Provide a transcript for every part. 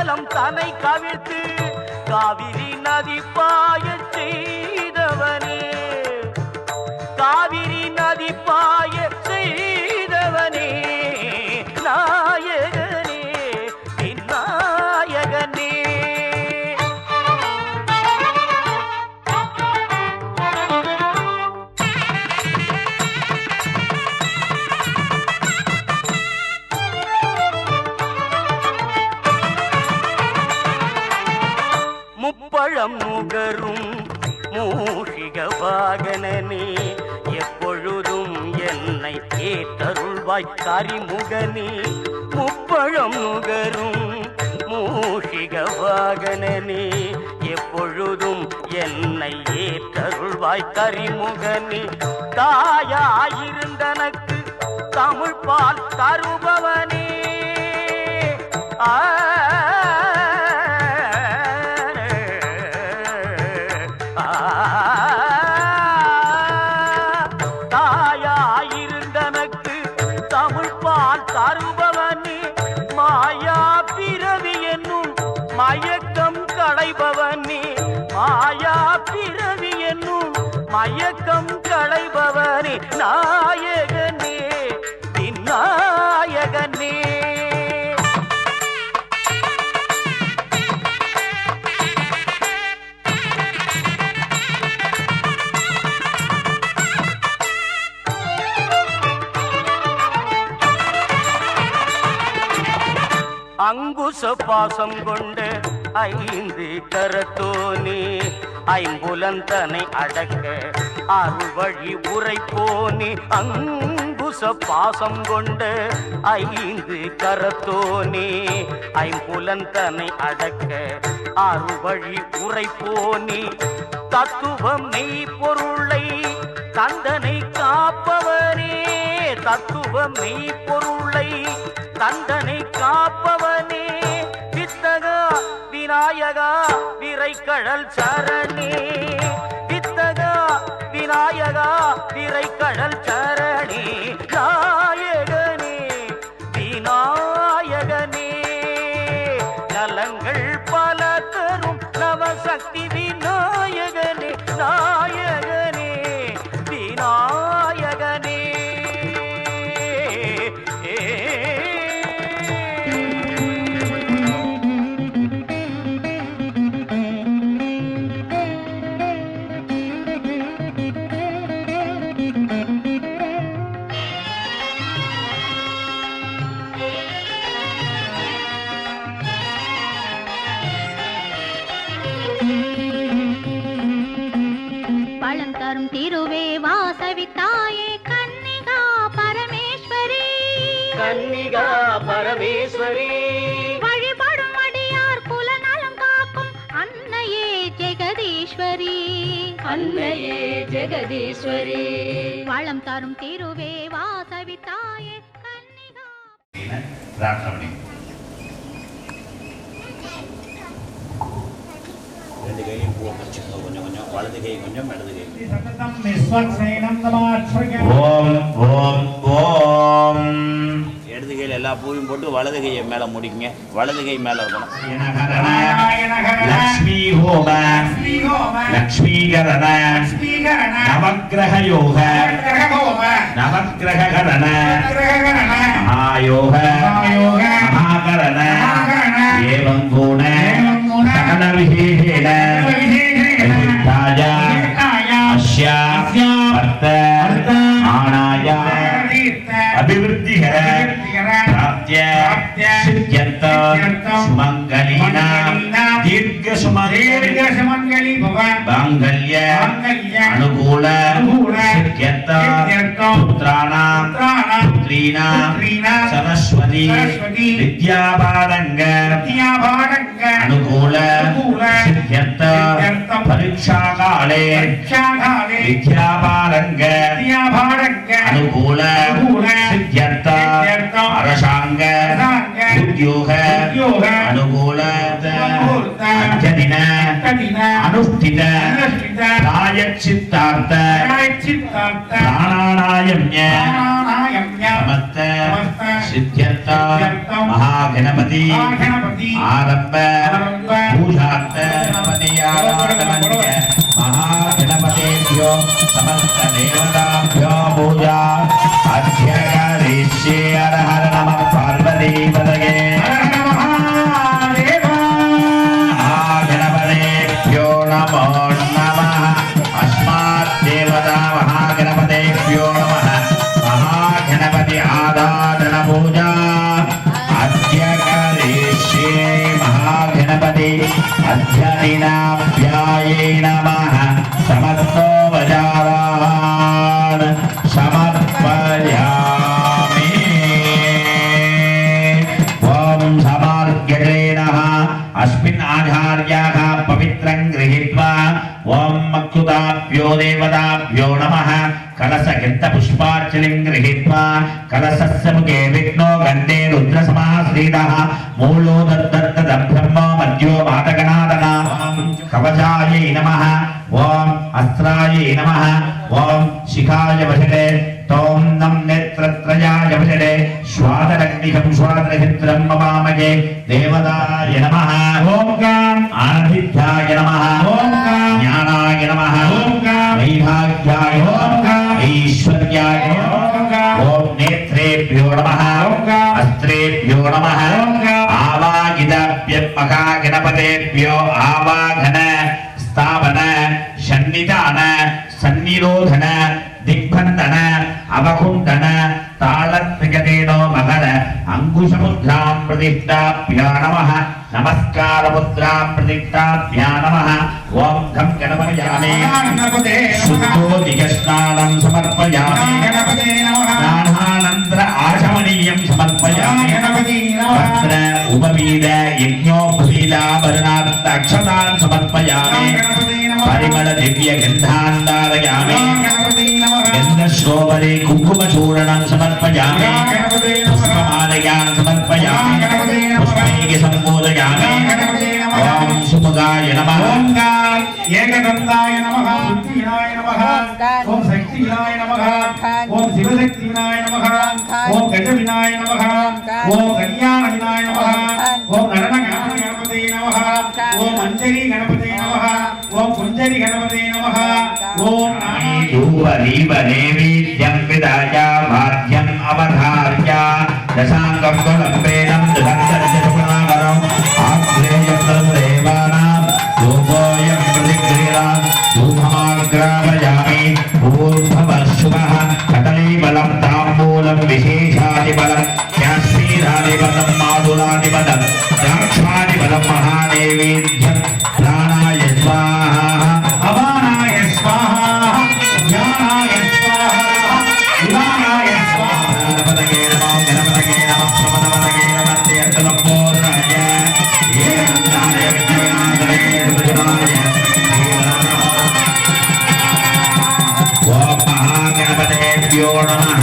மண்டலம் தன்னை கவிழ்த்து காவிரி நதி பாய செய்தவனே, காவிரி நதி பாய செய்தவனே, நாயகனே நாயகனே. முப்பழம் நுகரும் மூஷிக வாகனனே, எப்பொழுதும் என்னை ஏற்றருள்வாய் கரிமுகனே. முப்பழம் நுகரும் மூஷிக வாகனனே, எப்பொழுதும் என்னை ஏற்றருள்வாய் கரிமுகனே. தாயாயிருந்தனக்கு தமிழ் பால் தருபவனே, தாயாயிருந்தனக்கு தமிழ் பால் தருபவனே. மாயா பிறவி என்னும் மயக்கம் களைபவனே, மாயா பிறவி என்னும் மயக்கம் களைபவனே, நாயகனே நாயகனே. அங்குச பாசம் கொண்ட 5 கரத்தோனே, ஐம்புலந்தனை அடக்க அருள்வழி உரைப்போனே. அங்குச பாசம் கொண்ட 5 கரத்தோனே, ஐம்புலந்தனை அடக்க அருள்வழி உரைப்போனே. தத்துவம் மெய் பொருளை தந்தனை காப்பவனே, தத்துவம் மெய் பொருளை தந்தனை காப்பவனே. வித்தகா விநாயகா விரைக்கடல் சரணே, வித்தகா விநாயகா விரைக்கடல் சரணே, நாயகனே விநாயகனே. நலங்கள் பல தரும் நவசக்தி விநாயகனே, நாயகனே விநாயகனே. வளம் திருவே வாசவித்தாயே கன்னிகா பரமேஸ்வரி, கன்னிகா பரமேஸ்வரி. வழிபடும் அடியார் குலநலம் காக்கும் அன்னையே ஜெகதீஸ்வரி, அன்னையே ஜெகதீஸ்வரி. வளம் தரும் திருவே வாசவித்தாயே கன்னிகா. ரெண்டு கையும் பூவை வச்சுக்கோங்க, கொஞ்சம் கொஞ்சம் வலது கை கொஞ்சம் இடது கை. ஓம் ஓம் ஓம். இடது கையில் எல்லா பூவையும் போட்டு வலது கையை மேல முடிக்குங்க, வலது கை மேல இருக்கணும். லக்ஷ்மி ஹோம லக்ஷ்மீகரண நவக்கிரக யோக நவக்கிரகரண மகாயோக மகாகரண ஏவம் குண சகல விசேஷேன அஸ்யா அர்த்த ஆனாய அபிவிருத்திகர பிராப்த்ய சித்யர்த்த சுமங்கலினா தீர்க்க சுமங்கலி மாங்கல்ய அனுகூல சித்யர்த்த புத்ராணாம் புத்ரீணாம் சரஸ்வதி வித்யாபாரங்க அனுகூல சித்யர்த்த பரீட்சாகாலே வித்யாபாரங்க அனுகூல சித்யர்த்த அரசாங்க उद्योग अनुकूल अध्ययन अनुष्ठित प्रायश्चित्तार्थ प्राणायाम्य समस्त सिद्ध्यर्थ महागणपति आरंभ पूजार्थ गणपति आराधनस्य महागणपतेभ्यो समस्त देवताभ्यो पूजा अध्यकरिष्ये हर हर नमः पार्वती पतये महागणपतेभ्यो नमो नमः अस्मात् देवता महागणपतेभ्यो नमः महागणपति आराधन पूजा अध्यकरिष्ये महागणपति अध्ययनाभ्याये नमः समस्तो वजारान् समर्पयामि ॐ समार्ग्यतेनः अस्मिन् आचार्याः पवित्रं गृहीत्वा ॐ मक्षुताभ्यो देवताभ्यो नमः कलशगन्धपुष्पार्चनीं गृहीत्वा कलशस्य मुखे विघ्नो गन्धे रुद्रसमाश्रितः मूलो दत्तब्रह्मो मध्यो मातगणादना कवचायै नमः ॐ अस्त्रायै नमः ॐ शिखाय वशते तों नं नेत्रत्रयाय वशते स्वादरग्निकं स्वादरहित्रं ममामगे देवताय नमः ॐ आनन्दित्याय नमः ॐ ज्ञानाय नमः वैभाग्याय ऐश्वर्याय ॐ नेत्रेभ्यो नमः अस्त्रेभ्यो नमः आवागिदाभ्यो महागणपतेभ्यो आवाहन स्थापन सन्निधान सन्निरोधन दिग्बंधन अवकुंडन तालत्रिगतेनो मगर अंकुशमुद्रां प्रतिष्ठाभ्या नमः नमस्कार मुद्रां प्रतिष्ठाभ्या नमः ओम घं गणपतये शुद्धोदिकस्नानं समर्पयामि स्नानानन्तरं आचमनीयं समर्पयामि तत्र उपवीद यज्ञोपवीदाभरणात् अक्षतान् समर्पयामि परिमल दिव्य गन्धान् धारयामि गन्धश्रोवरे कुङ्कुमचूर्णं समर्पयामि पुष्पमालयान् समर्पयामि पुष्पैः सम्बोधयामि ॐ सुमुखाय नमः एकदन्ताय नमः बुद्धिनाय नमः ओम शक्तिनाय नमः ओम शिवशक्तिनाय नमः ओम गजविनाय नमः ओम कल्याणविनाय नमः ओम नरणगणपतये नमः ओम अंजलि गणपतये नमः ओम कुंजलि गणपतये नमः ओम धूपदीप नैवेद्यं विदाया वाद्यम् अवधार्य दशाङ्गं कुलम्बेनं दशकरं आग्नेयं देवानां धूपोऽयं प्रतिक्रियां धूपमाग्रापयामि ऊर्ध्ववशुभः कदलीफलं ताम्बूलं विशेषादिफलं काश्मीरादिफलं मादुलादिफलं द्राक्षादिफलं महानैवेद्यं प्राणाय स्वाहा अवानाय स्वाहा ज्ञानाय स्वाहा उदानाय स्वाहा गणपतये नमः गणपतये नमः प्रमदपतये नमः तेऽन्तलम्बोधनाय येनाय विघ्नविनाशने सुजनाय ओम महागणपतेभ्यो नमः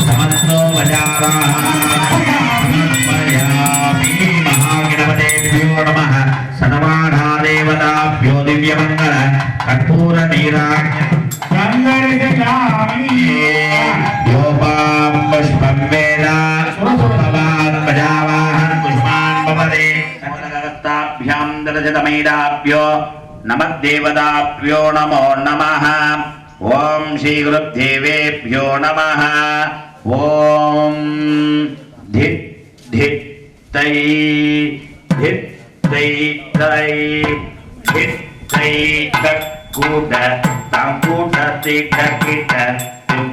समस्तो वजाराः समर्पयामि महागणपतेभ्यो नमः सनमाना देवताभ्यो दिव्यमङ्गल कर्पूर नीराज्ञ योपां पुष्पं वेद पुष्पवान् प्रजावाहन् पुष्पान् भवते सकलगस्ताभ्यां दलजतमैदाभ्यो नमद्देवताभ्यो नमो नमः ॐ श्रीगुरुदेवेभ्यो नमः ॐ धित् धित् तै धित् तै तै धित् तै तक्कूट तांकूट तिट किट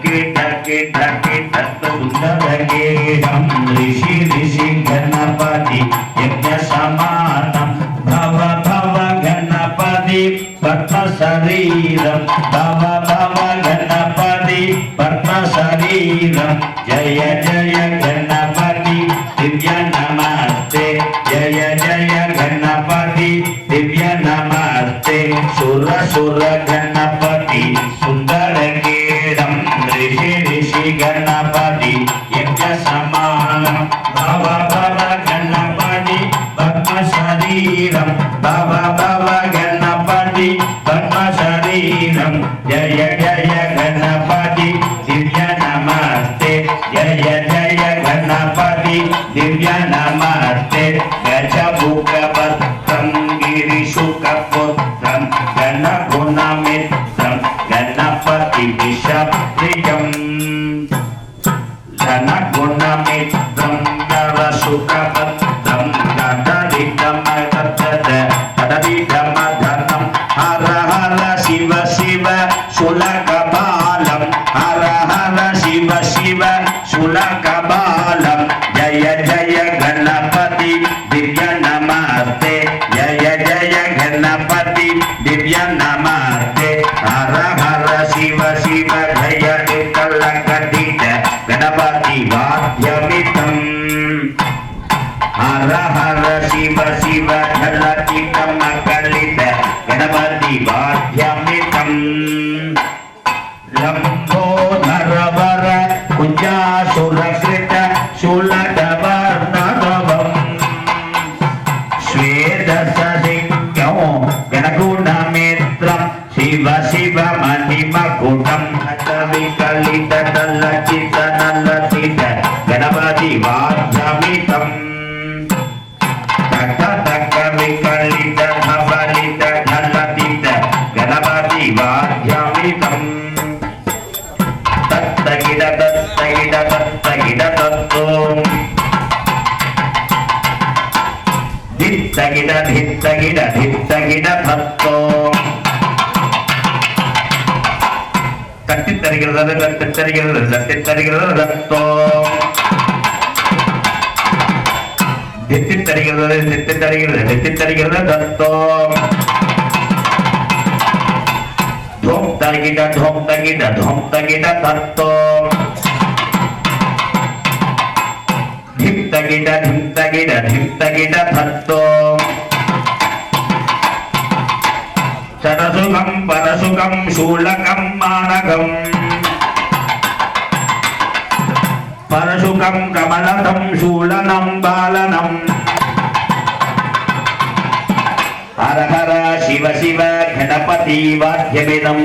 किट किट किट तुंदरगेहं ऋषि ऋषि गणपति यज्ञ समानं भव भव गणपति पद्म शरीरं भव भव गणपति पद्म शरीरं जय जय गणपति दिव्य नमस्ते जय जय गणपति दिव्य नमस्ते सुर सुर गणपति सुंदर गेडं ऋषि ऋषि गणपति यज्ञ समानं भव भव गणपति दिव्य नमस्ते गजमुखपत्रं गिरिशुकपुत्रं गणगुणमित्रं गणपतिविषप्रियम् गणगुणमित्रं नरशुकपत्रं गणदितमधनं हर हर शिव शिव शूलकपालं हर हर शिव शिव शूलकपालं जय जय गणपति दिव्य नमस्ते जय जय गणपति दिव्य नमस्ते हर हर शिव शिव जय कलकटित गणपति वाद्यमितं हर हर शिव शिव झलकितमकलित गणपति वाद्यमितं लम्बोदरवर कुञ्जासुरकृत शूलकवर्णनवम् स्वेदसदिज्ञो गणगुणमित्रं शिव शिव मणिमकुटं विकलितदलचितनलसित गणपति वाद्यमितं विकलित धवलित झलकित गणपति वाद्यमितं तत्तगिड तत्तगिड तत्तगिड तत्तों धित्तगिड धित्तगिड धित्तगिड तत्तों तट्टित्तरिगिरद तट्टित्तरिगिरद तट्टित्तरिगिरद तत्तों धित्तित्तरिगिरद धित्तित्तरिगिरद धित्तित्तरिगिरद तत्तों धोक्तगिड धोक्तगिड धोक्तगिड तत्तों धित्तगिड धित्तगिड धित्तगिड तत्तों सरसुगं परसुगं शूलकं मानगं परसुगं कमलतं शूलनं बालनं हर हर शिव शिव गणपति वाद्यमिदं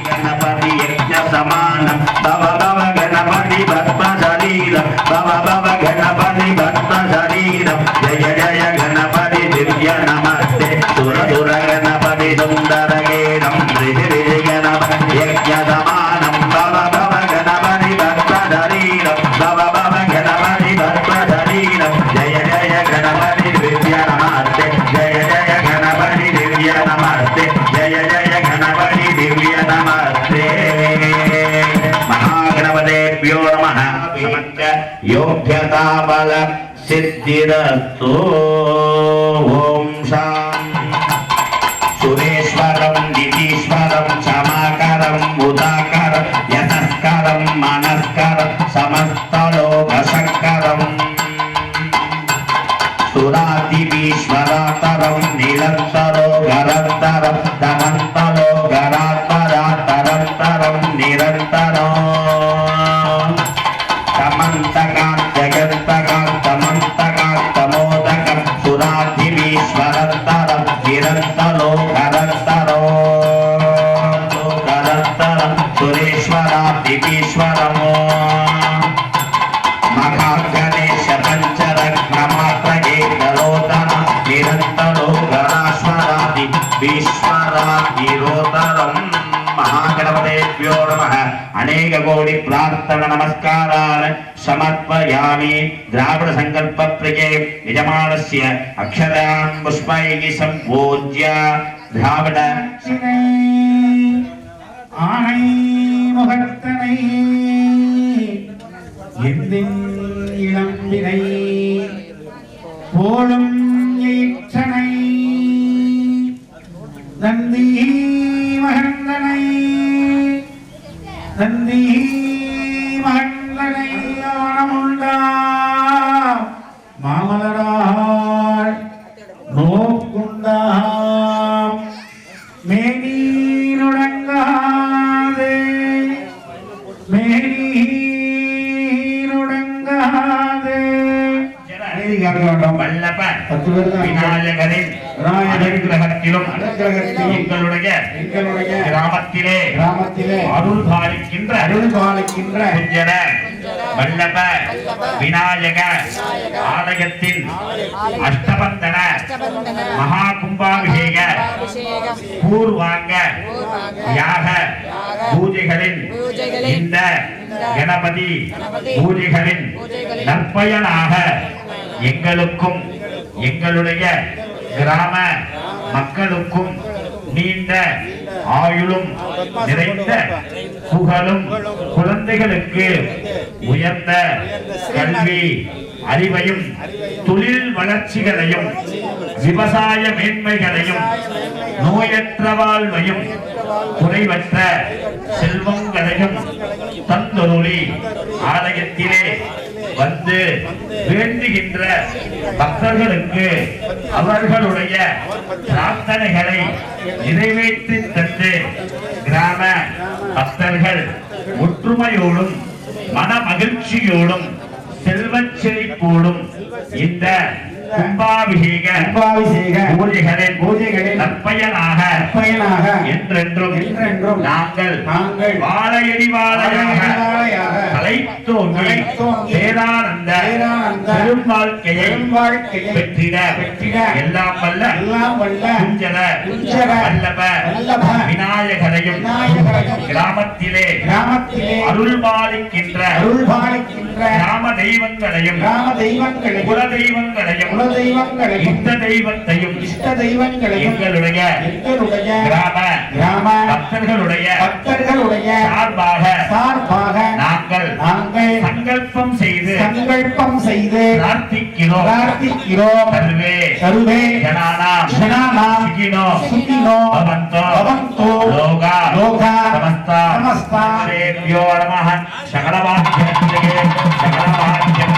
गणपति यज्ञ समानं भव भव गणपति भस्म शरीरं भव भव गणपति भस्म शरीरं जय जय गणपति दिव्य नमस्ते सुर सुर गणपति सुंदर गेरं ऋषि ऋषि गणपति यज्ञ समानं भव भव गणपति भस्म शरीरं भव भव गणपति भस्म शरीरं जय जय गणपति दिव्य नमस्ते जय जय गणपति दिव्य नमस्ते जय जय गणपति दिव्य नमस्ते महागणपतेभ्यो नमः योग्यता बल सिद्धिरस्तु ओम शांति सुरेश्वरं निधीश्वरं क्षमाकरं उदाकरं यतस्करं मनस्करं समस्तलोकशङ्करं सुरादिवीश्वरातरं निरन्तरो गरन्तरं तमन्तलो गरातरातरन्तरं निरन्तरम् तमन्तकान्तमन्तकान्तमोदकं सुराधिवीश्वरन्तरं निरन्तरो गरन्तरो गरन्तरं सुरेश्वरादिवीश्वरम् महागणेश पञ्चरत्नमात्रये गरोदर निरन्तरो गराश्वरादि विश्वरादिरोदरम् महागणपतेभ्यो नमः अनेक कोटि प्रार्थना नमस्कारान् समर्पयामि द्राविड संकल्प प्रिये यजमानस्य अक्षरान् पुष्पैः सम्पूज्य द्राविड ஆனை முகத்தனை எந்தின் இளம்பினை போலும் ஈற்றனை நந்தி மகந்தனை நந்தி மகந்தனை ஆனமுண்டா மாமலராள் நோக்குண்டாம் மேனீருடங்காதே மேனீருடங்காதே வல்லப விநாயகரின் அனுகிரகத்திலும் எங்களுடைய கிராமத்திலே அருள் பாலிக்கின்ற வல்லப விநாயக ஆலயத்தின் அஷ்டபந்தன மகா கும்பாபிஷேக பூர்வாங்க யாக பூஜைகளின் இந்த கணபதி பூஜைகளின் நற்பயனாக எங்களுக்கும் எங்களுடைய கிராம மக்களுக்கும் நீண்ட ஆயுளும் நிறைந்த புகழும் குழந்தைகளுக்கு உயர்ந்த கல்வி அறிவையும் தொழில் வளர்ச்சிகளையும் விவசாய மேன்மைகளையும் நோயற்ற வாழ்வையும் குறைவற்ற செல்வங்களையும் தந்தொருளி ஆலயத்திலே வந்து வேண்டுகின்ற பக்தர்களுக்கு அவர்களுடைய பிரார்த்தனைகளை நிறைவேற்றி தந்து கிராம பக்தர்கள் ஒற்றுமையோடும் மன மகிழ்ச்சியோடும் செல்வச் செழிப்போடும் இந்த கும்பாபிஷேக பூஜைகளின் நற்பயனாக என்றென்றும் நாங்கள் வாழையடி வாழையாக தலைத்தோங்கி பேரானந்த பெரும் வாழ்க்கையை பெற்றிட எல்லாம் வல்ல குஞ்சல வல்லப விநாயகரையும் கிராமத்திலே அருள்பாலிக்கின்ற கிராம தெய்வங்களையும் குல தெய்வங்களையும் இஷ்ட தெய்வத்தையும் எங்களுடைய கிராம பக்தர்களுடைய சார்பாக நாங்கள் சங்கல்பம் செய்து பிரார்த்திக்கிறோம் சர்வே ஜனானாம் சுகினோ பவந்தோ லோகா சமஸ்தா ஸ்ரேபியோ நமः சகலவாக்கியத்திலே சகலவாக்கியம்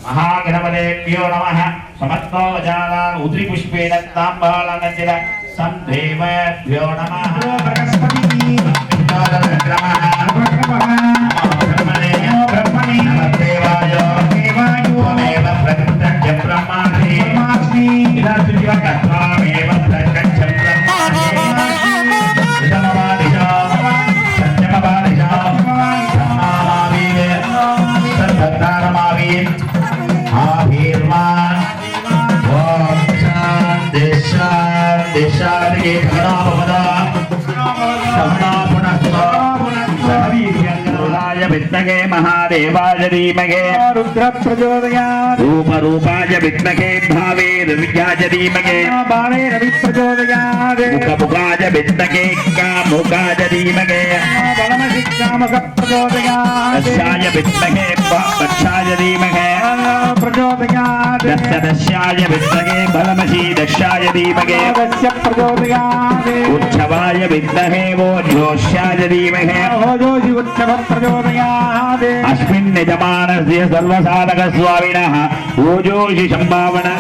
महागणपतेभ्यो नमः समस्तो वजानान् उद्रिपुष्पेण ताम्बालनञ्जन सन्देवेभ्यो नमः ब्रह्मणे देवाय त्वमेव प्रत्यक्ष ब्रह्मास्मि त्वमेव प्रत्यक्ष विद्महे महादेवाय धीमहि रुद्र प्रचोदयात् रूपाय विद्महे भावे रवियाय धीमहि भावे रवि प्रचोदयात् मुखाय विद्महे कामुकाय धीमहि बलमसिक्कामक प्रचोदयात् दस्याय विद्महे दक्षाय धीमहि प्रचोदयात् दस्याय विद्महे बलमसि दक्षाय धीमहि दस्य प्रचोदयात् उत्सवाय विद्महे वो जोष्याय धीमहि ओजोषि उत्सव प्रचोदयात् अस्मिन् यजमानस्य सर्वसाधक स्वामिनः ओजोषि संभावना